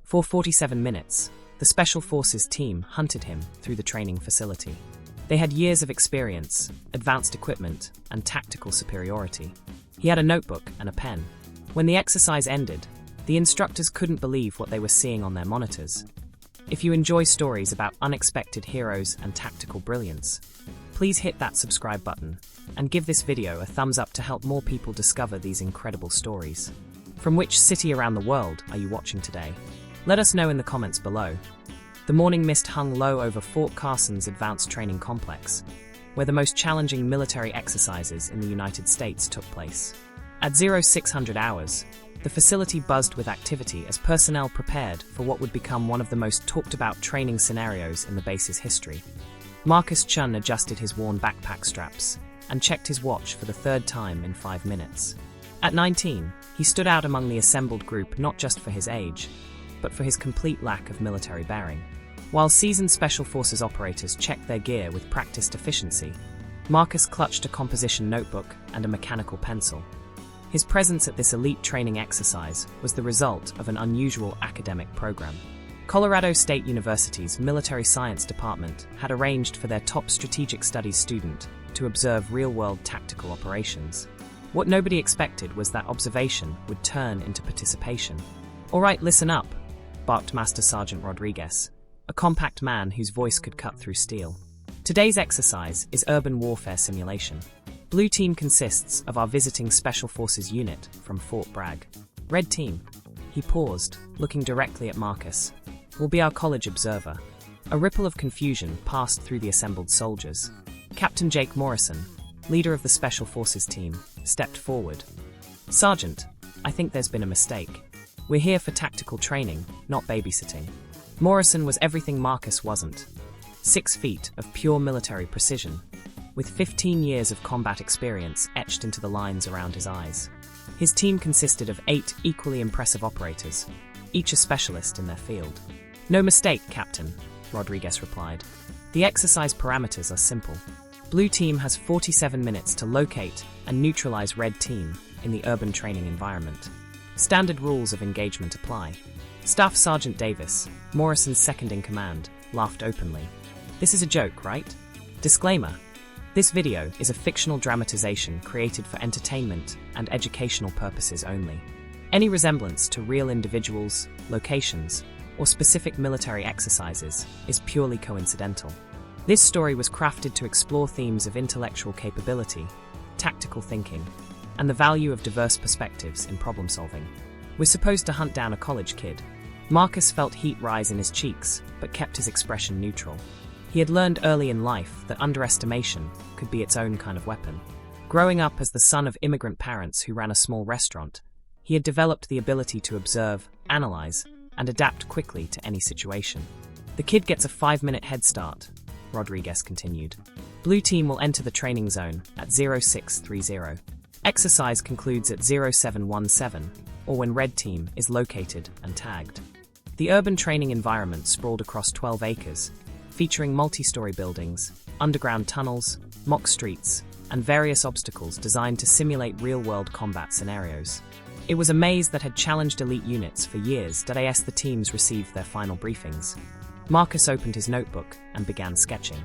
For 47 minutes, the Special Forces team hunted him through the training facility. They had years of experience, advanced equipment, and tactical superiority. He had a notebook and a pen. When the exercise ended, the instructors couldn't believe what they were seeing on their monitors. If you enjoy stories about unexpected heroes and tactical brilliance, please hit that subscribe button and give this video a thumbs up to help more people discover these incredible stories. From which city around the world are you watching today? Let us know in the comments below. The morning mist hung low over Fort Carson's Advanced Training Complex, where the most challenging military exercises in the United States took place. At 0600 hours, the facility buzzed with activity as personnel prepared for what would become one of the most talked-about training scenarios in the base's history. Marcus Chun adjusted his worn backpack straps and checked his watch for the third time in 5 minutes. At 19, he stood out among the assembled group not just for his age, but for his complete lack of military bearing. While seasoned Special Forces operators checked their gear with practiced efficiency, Marcus clutched a composition notebook and a mechanical pencil. His presence at this elite training exercise was the result of an unusual academic program. Colorado State University's Military Science Department had arranged for their top strategic studies student to observe real-world tactical operations. What nobody expected was that observation would turn into participation. "All right, listen up," barked Master Sergeant Rodriguez, a compact man whose voice could cut through steel. "Today's exercise is urban warfare simulation. Blue team consists of our visiting Special Forces unit from Fort Bragg. Red team," he paused, looking directly at Marcus, "will be our college observer." A ripple of confusion passed through the assembled soldiers. Captain Jake Morrison, leader of the Special Forces team, stepped forward. "Sergeant, I think there's been a mistake. We're here for tactical training, not babysitting." Morrison was everything Marcus wasn't. 6 feet of pure military precision, with 15 years of combat experience etched into the lines around his eyes. His team consisted of 8 equally impressive operators, each a specialist in their field. "No mistake, Captain," Rodriguez replied. "The exercise parameters are simple. Blue team has 47 minutes to locate and neutralize Red team in the urban training environment. Standard rules of engagement apply." Staff Sergeant Davis, Morrison's second-in-command, laughed openly. "This is a joke, right? Disclaimer: this video is a fictional dramatization created for entertainment and educational purposes only. Any resemblance to real individuals, locations, or specific military exercises is purely coincidental. This story was crafted to explore themes of intellectual capability, tactical thinking, and the value of diverse perspectives in problem-solving. We're supposed to hunt down a college kid. Marcus felt heat rise in his cheeks, but kept his expression neutral. He had learned early in life that underestimation could be its own kind of weapon. Growing up as the son of immigrant parents who ran a small restaurant, he had developed the ability to observe, analyze, and adapt quickly to any situation. "The kid gets a 5-minute head start," Rodriguez continued. "Blue team will enter the training zone at 0630. Exercise concludes at 0717, or when Red team is located and tagged." The urban training environment sprawled across 12 acres, featuring multi-story buildings, underground tunnels, mock streets, and various obstacles designed to simulate real-world combat scenarios. It was a maze that had challenged elite units for years as the teams received their final briefings. Marcus opened his notebook and began sketching.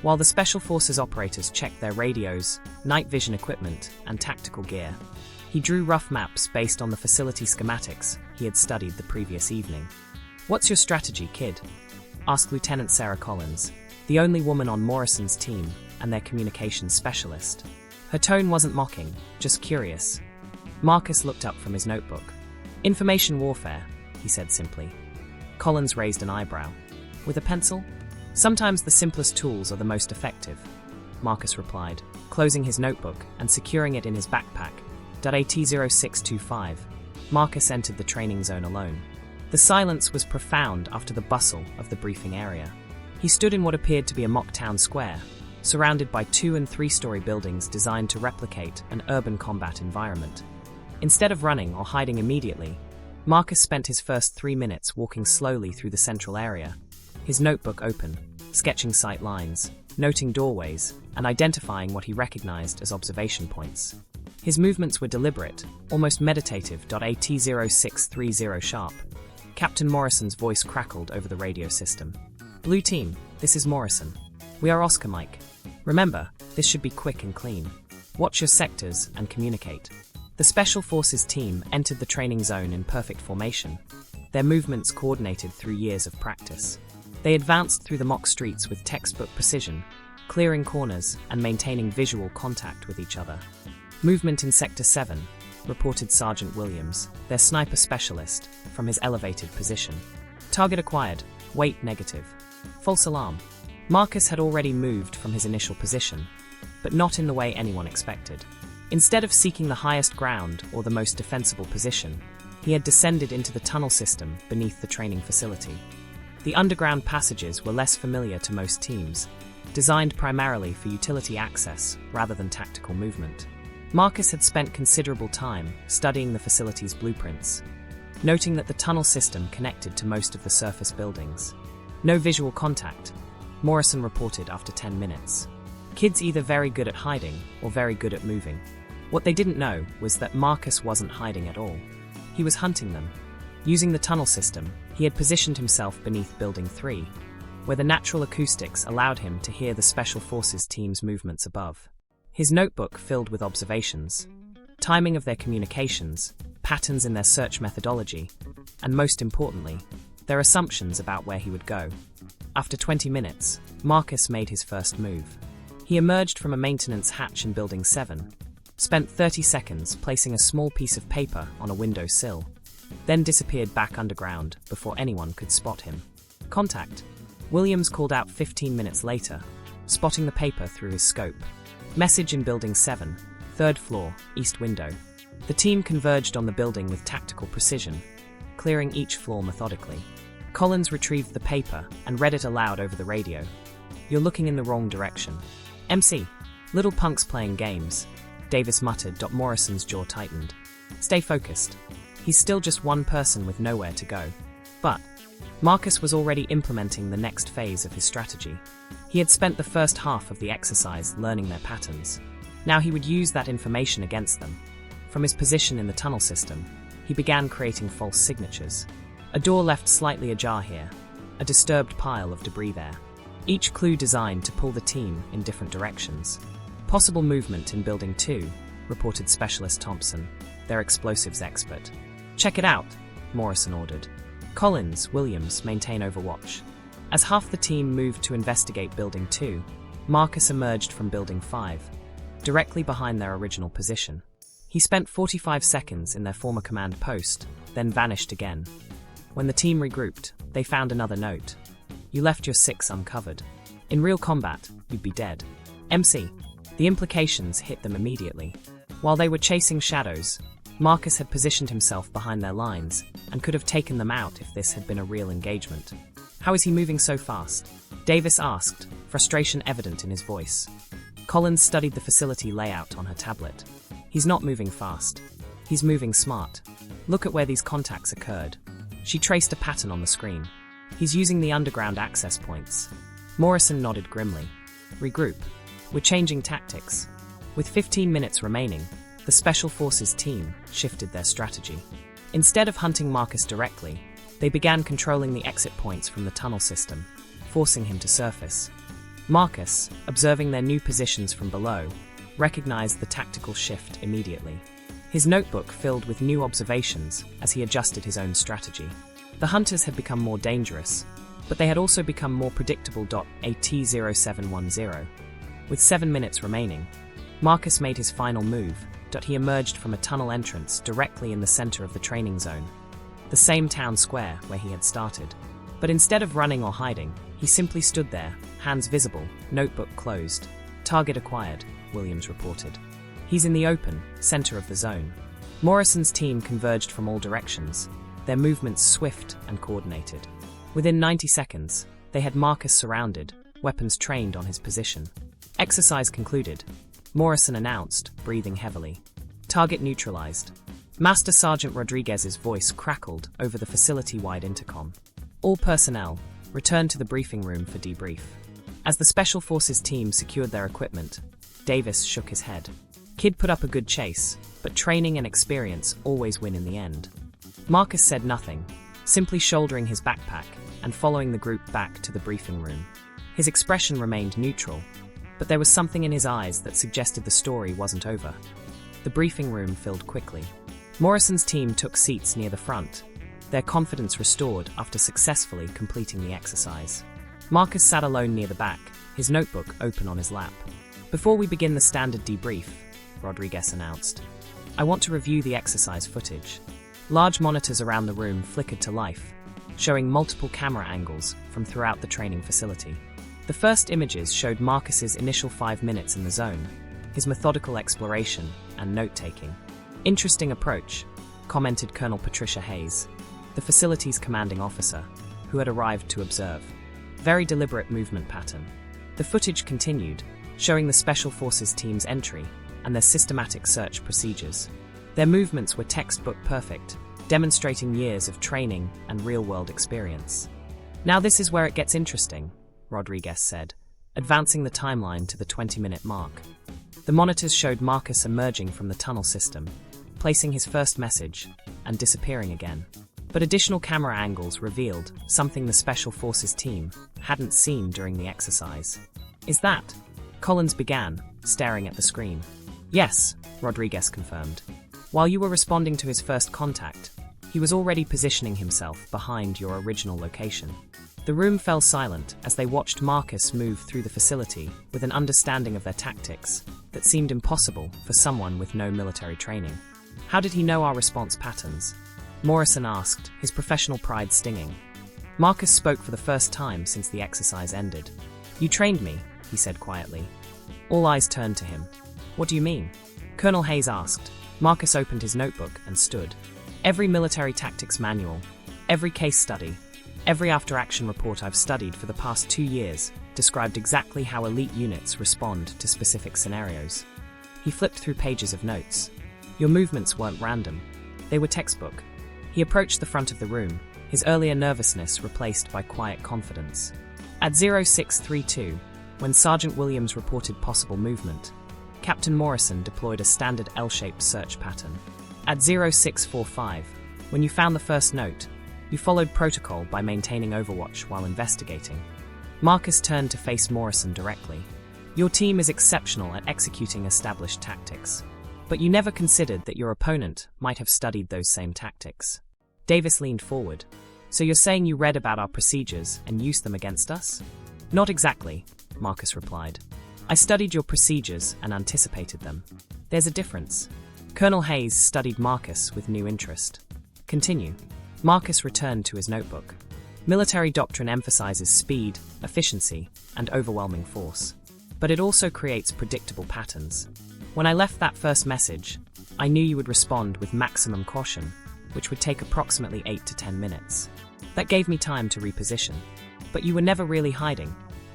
While the Special Forces operators checked their radios, night vision equipment, and tactical gear, he drew rough maps based on the facility schematics he had studied the previous evening. "What's your strategy, kid?" asked Lieutenant Sarah Collins, the only woman on Morrison's team and their communications specialist. Her tone wasn't mocking, just curious. Marcus looked up from his notebook. "Information warfare," he said simply. Collins raised an eyebrow. "With a pencil? Sometimes the simplest tools are the most effective," Marcus replied, closing his notebook and securing it in his backpack. At 0625, Marcus entered the training zone alone. The silence was profound after the bustle of the briefing area. He stood in what appeared to be a mock town square, surrounded by 2- and 3-story buildings designed to replicate an urban combat environment. Instead of running or hiding immediately, Marcus spent his first 3 minutes walking slowly through the central area, his notebook open, sketching sight lines, noting doorways, and identifying what he recognized as observation points. His movements were deliberate, almost meditative. At 0630 sharp, Captain Morrison's voice crackled over the radio system. Blue team, this is Morrison. We are Oscar Mike. Remember, this should be quick and clean. Watch your sectors and communicate. The Special Forces team entered the training zone in perfect formation, their movements coordinated through years of practice. They advanced through the mock streets with textbook precision, clearing corners and maintaining visual contact with each other. Movement in Sector 7, reported Sergeant Williams, their sniper specialist, from his elevated position. Target acquired. Weight negative. False alarm. Marcus had already moved from his initial position, but not in the way anyone expected. Instead of seeking the highest ground or the most defensible position, he had descended into the tunnel system beneath the training facility. The underground passages were less familiar to most teams, designed primarily for utility access rather than tactical movement. Marcus had spent considerable time studying the facility's blueprints, noting that the tunnel system connected to most of the surface buildings. No visual contact, Morrison reported after 10 minutes. Kids either very good at hiding or very good at moving. What they didn't know was that Marcus wasn't hiding at all. He was hunting them. Using the tunnel system, he had positioned himself beneath Building 3, where the natural acoustics allowed him to hear the Special Forces team's movements above. His notebook filled with observations, timing of their communications, patterns in their search methodology, and most importantly, their assumptions about where he would go. After 20 minutes, Marcus made his first move. He emerged from a maintenance hatch in Building 7, spent 30 seconds placing a small piece of paper on a window sill, then disappeared back underground before anyone could spot him. Contact. Williams called out 15 minutes later, spotting the paper through his scope. Message in Building 7, 3rd floor, east window. The team converged on the building with tactical precision, clearing each floor methodically. Collins retrieved the paper and read it aloud over the radio. You're looking in the wrong direction. MC. Little punks playing games, Davis muttered. Morrison's jaw tightened. Stay focused. He's still just one person with nowhere to go. But Marcus was already implementing the next phase of his strategy. He had spent the first half of the exercise learning their patterns. Now he would use that information against them. From his position in the tunnel system, he began creating false signatures. A door left slightly ajar here, a disturbed pile of debris there. Each clue designed to pull the team in different directions. Possible movement in Building 2, reported Specialist Thompson, their explosives expert. Check it out, Morrison ordered. Collins, Williams, maintain overwatch. As half the team moved to investigate Building 2, Marcus emerged from Building 5, directly behind their original position. He spent 45 seconds in their former command post, then vanished again. When the team regrouped, they found another note. You left your 6 uncovered. In real combat, you'd be dead. MC. The implications hit them immediately. While they were chasing shadows, Marcus had positioned himself behind their lines and could have taken them out if this had been a real engagement. How is he moving so fast? Davis asked, frustration evident in his voice. Collins studied the facility layout on her tablet. He's not moving fast. He's moving smart. Look at where these contacts occurred. She traced a pattern on the screen. He's using the underground access points. Morrison nodded grimly. Regroup. We're changing tactics. With 15 minutes remaining, the Special Forces team shifted their strategy. Instead of hunting Marcus directly, they began controlling the exit points from the tunnel system, forcing him to surface. Marcus, observing their new positions from below, recognized the tactical shift immediately. His notebook filled with new observations as he adjusted his own strategy. The hunters had become more dangerous, but they had also become more predictable. AT-0710. With 7 minutes remaining, Marcus made his final move. He emerged from a tunnel entrance directly in the center of the training zone, the same town square where he had started. But instead of running or hiding, he simply stood there, hands visible, notebook closed. Target acquired, Williams reported. He's in the open, center of the zone. Morrison's team converged from all directions, their movements swift and coordinated. Within 90 seconds, they had Marcus surrounded, weapons trained on his position. Exercise concluded, Morrison announced, breathing heavily. Target neutralized. Master Sergeant Rodriguez's voice crackled over the facility-wide intercom. All personnel, returned to the briefing room for debrief. As the Special Forces team secured their equipment, Davis shook his head. Kid put up a good chase, but training and experience always win in the end. Marcus said nothing, simply shouldering his backpack and following the group back to the briefing room. His expression remained neutral, but there was something in his eyes that suggested the story wasn't over. The briefing room filled quickly. Morrison's team took seats near the front, their confidence restored after successfully completing the exercise. Marcus sat alone near the back, his notebook open on his lap. "Before we begin the standard debrief," Rodriguez announced, "I want to review the exercise footage." Large monitors around the room flickered to life, showing multiple camera angles from throughout the training facility. The first images showed Marcus's initial 5 minutes in the zone, his methodical exploration and note-taking. "Interesting approach," commented Colonel Patricia Hayes, the facility's commanding officer, who had arrived to observe. "Very deliberate movement pattern." The footage continued, showing the Special Forces team's entry and their systematic search procedures. Their movements were textbook perfect, demonstrating years of training and real-world experience. "Now this is where it gets interesting," Rodriguez said, advancing the timeline to the 20-minute mark. The monitors showed Marcus emerging from the tunnel system, placing his first message, and disappearing again. But additional camera angles revealed something the Special Forces team hadn't seen during the exercise. "Is that?" Collins began, staring at the screen. "Yes," Rodriguez confirmed. "While you were responding to his first contact, he was already positioning himself behind your original location." The room fell silent as they watched Marcus move through the facility with an understanding of their tactics that seemed impossible for someone with no military training. "How did he know our response patterns?" Morrison asked, his professional pride stinging. Marcus spoke for the first time since the exercise ended. "You trained me," he said quietly. All eyes turned to him. "What do you mean?" Colonel Hayes asked. Marcus opened his notebook and stood. "Every military tactics manual, every case study, every after-action report I've studied for the past 2 years described exactly how elite units respond to specific scenarios." He flipped through pages of notes. "Your movements weren't random. They were textbook." He approached the front of the room, his earlier nervousness replaced by quiet confidence. At 0632, when Sergeant Williams reported possible movement, Captain Morrison deployed a standard L-shaped search pattern. At 0645, when you found the first note, you followed protocol by maintaining overwatch while investigating. Marcus turned to face Morrison directly. "Your team is exceptional at executing established tactics, but you never considered that your opponent might have studied those same tactics." Davis leaned forward. "So you're saying you read about our procedures and used them against us?" "Not exactly," Marcus replied. "I studied your procedures and anticipated them." "There's a difference." Colonel Hayes studied Marcus with new interest. "Continue." Marcus returned to his notebook. "Military doctrine emphasizes speed, efficiency, and overwhelming force. But it also creates predictable patterns. When I left that first message, I knew you would respond with maximum caution, which would take approximately 8 to 10 minutes. That gave me time to reposition. But you were never really hiding,"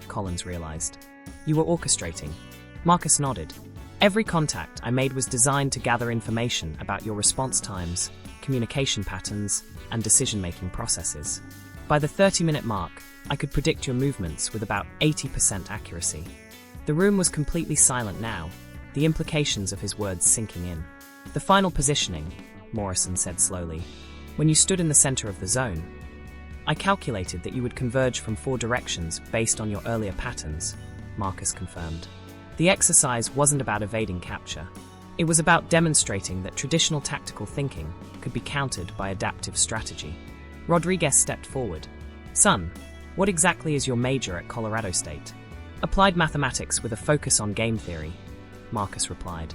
Collins realized. "You were orchestrating." Marcus nodded. "Every contact I made was designed to gather information about your response times, communication patterns, and decision-making processes. By the 30-minute mark, I could predict your movements with about 80% accuracy." The room was completely silent now, the implications of his words sinking in. "The final positioning," Morrison said slowly, "when you stood in the center of the zone, I calculated that you would converge from 4 directions based on your earlier patterns," Marcus confirmed. The exercise wasn't about evading capture. It was about demonstrating that traditional tactical thinking could be countered by adaptive strategy. Rodriguez stepped forward. "Son, what exactly is your major at Colorado State?" "Applied mathematics with a focus on game theory," Marcus replied.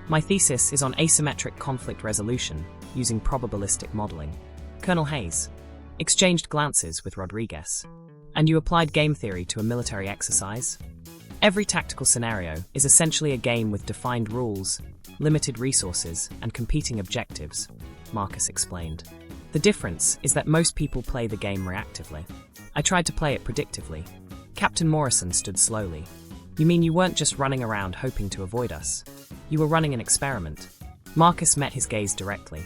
"My thesis is on asymmetric conflict resolution using probabilistic modeling." Colonel Hayes exchanged glances with Rodriguez. "And you applied game theory to a military exercise?" "Every tactical scenario is essentially a game with defined rules, limited resources, and competing objectives," Marcus explained. "The difference is that most people play the game reactively. I tried to play it predictively." Captain Morrison stood slowly. "You mean you weren't just running around hoping to avoid us? You were running an experiment?" Marcus met his gaze directly.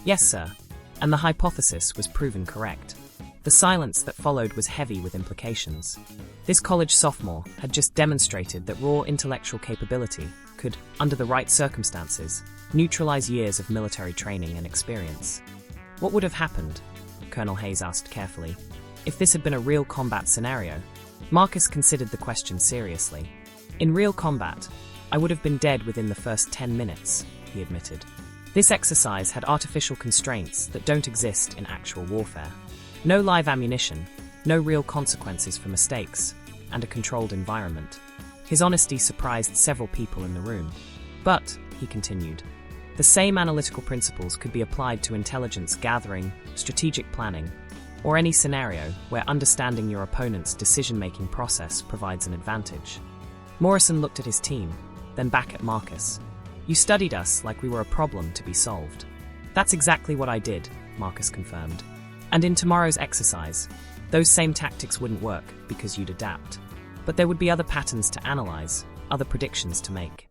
"Yes, sir. And the hypothesis was proven correct." The silence that followed was heavy with implications. This college sophomore had just demonstrated that raw intellectual capability could, under the right circumstances, neutralize years of military training and experience. What would have happened? Colonel Hayes asked carefully. If this had been a real combat scenario, Marcus considered the question seriously. In real combat, I would have been dead within the first 10 minutes, he admitted. This exercise had artificial constraints that don't exist in actual warfare. No live ammunition, no real consequences for mistakes, and a controlled environment. His honesty surprised several people in the room. But, he continued, the same analytical principles could be applied to intelligence gathering, strategic planning, or any scenario where understanding your opponent's decision-making process provides an advantage. Morrison looked at his team, then back at Marcus. You studied us like we were a problem to be solved. That's exactly what I did, Marcus confirmed. And in tomorrow's exercise, those same tactics wouldn't work because you'd adapt. But there would be other patterns to analyze, other predictions to make.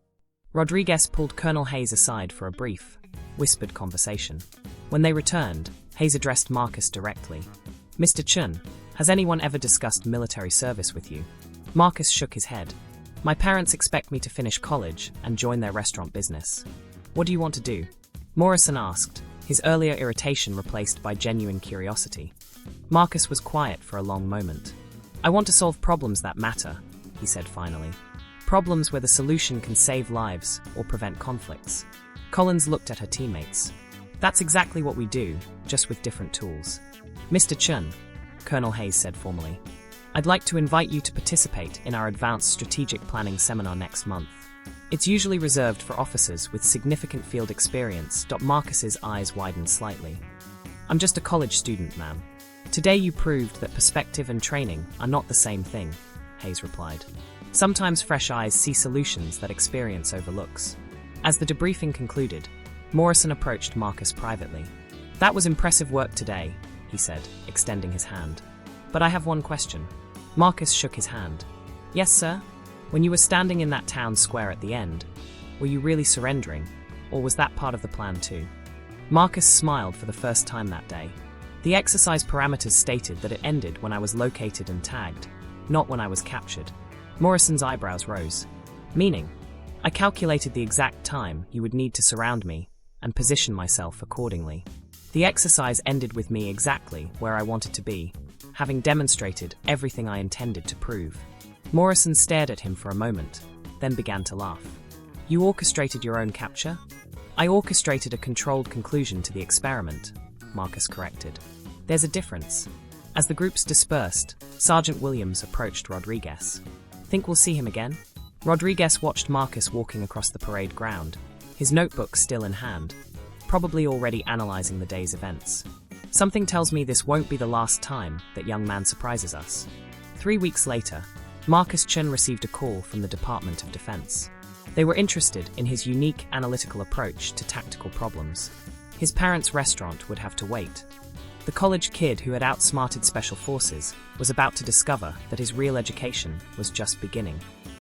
Rodriguez pulled Colonel Hayes aside for a brief, whispered conversation. When they returned, Hayes addressed Marcus directly. Mr. Chun, has anyone ever discussed military service with you? Marcus shook his head. My parents expect me to finish college and join their restaurant business. What do you want to do? Morrison asked, his earlier irritation replaced by genuine curiosity. Marcus was quiet for a long moment. I want to solve problems that matter, he said finally. Problems where the solution can save lives or prevent conflicts. Collins looked at her teammates. That's exactly what we do, just with different tools. Mr. Chun, Colonel Hayes said formally, I'd like to invite you to participate in our Advanced Strategic Planning Seminar next month. It's usually reserved for officers with significant field experience. Marcus's eyes widened slightly. I'm just a college student, ma'am. Today you proved that perspective and training are not the same thing, Hayes replied. Sometimes fresh eyes see solutions that experience overlooks. As the debriefing concluded, Morrison approached Marcus privately. That was impressive work today, he said, extending his hand. But I have one question. Marcus shook his hand. Yes, sir? When you were standing in that town square at the end, were you really surrendering, or was that part of the plan too? Marcus smiled for the first time that day. The exercise parameters stated that it ended when I was located and tagged, not when I was captured. Morrison's eyebrows rose. Meaning, I calculated the exact time you would need to surround me and position myself accordingly. The exercise ended with me exactly where I wanted to be, having demonstrated everything I intended to prove. Morrison stared at him for a moment, then began to laugh. You orchestrated your own capture? I orchestrated a controlled conclusion to the experiment, Marcus corrected. There's a difference. As the groups dispersed, Sergeant Williams approached Rodriguez. Think we'll see him again? Rodriguez watched Marcus walking across the parade ground, his notebook still in hand, probably already analyzing the day's events. Something tells me this won't be the last time that young man surprises us. 3 weeks later, Marcus Chun received a call from the Department of Defense. They were interested in his unique analytical approach to tactical problems. His parents' restaurant would have to wait. The college kid who had outsmarted special forces was about to discover that his real education was just beginning.